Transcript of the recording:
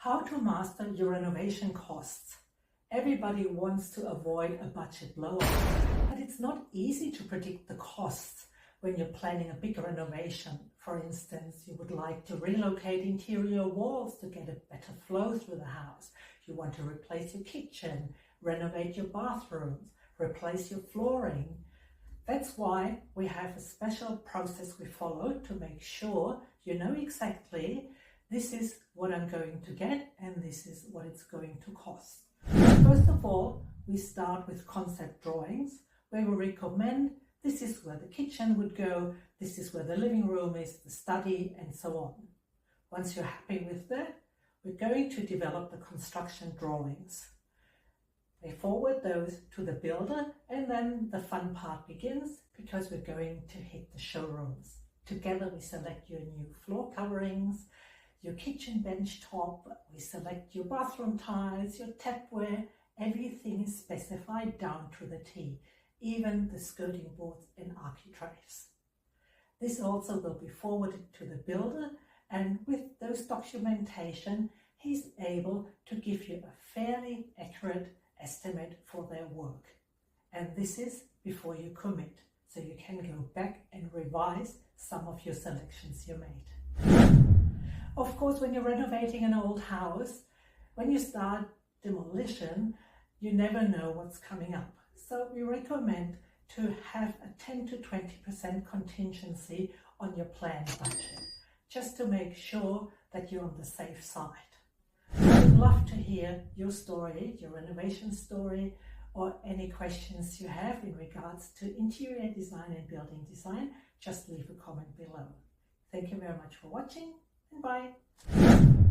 How to master your renovation costs. Everybody wants to avoid a budget blowout, but it's not easy to predict the costs when you're planning a big renovation. For instance, you would like to relocate interior walls to get a better flow through the house. You want to replace your kitchen, renovate your bathrooms, replace your flooring. That's why we have a special process we follow to make sure you know exactly this is what I'm going to get and this is what it's going to cost. First of all, we start with concept drawings where we recommend this is where the kitchen would go, this is where the living room is, the study, and so on. Once you're happy with that, we're going to develop the construction drawings. We forward those to the builder, and then the fun part begins because we're going to hit the showrooms. Together we select your new floor coverings, your kitchen bench top, we select your bathroom tiles, your tapware. Everything is specified down to the T, even the skirting boards and architraves. This also will be forwarded to the builder, and with those documentation, he's able to give you a fairly accurate estimate for their work. And this is before you commit, so you can go back and revise some of your selections you made. Of course, when you're renovating an old house, when you start demolition, you never know what's coming up. So we recommend to have a 10 to 20% contingency on your planned budget, just to make sure that you're on the safe side. I'd love to hear your story, your renovation story, or any questions you have in regards to interior design and building design. Just leave a comment below. Thank you very much for watching, and bye.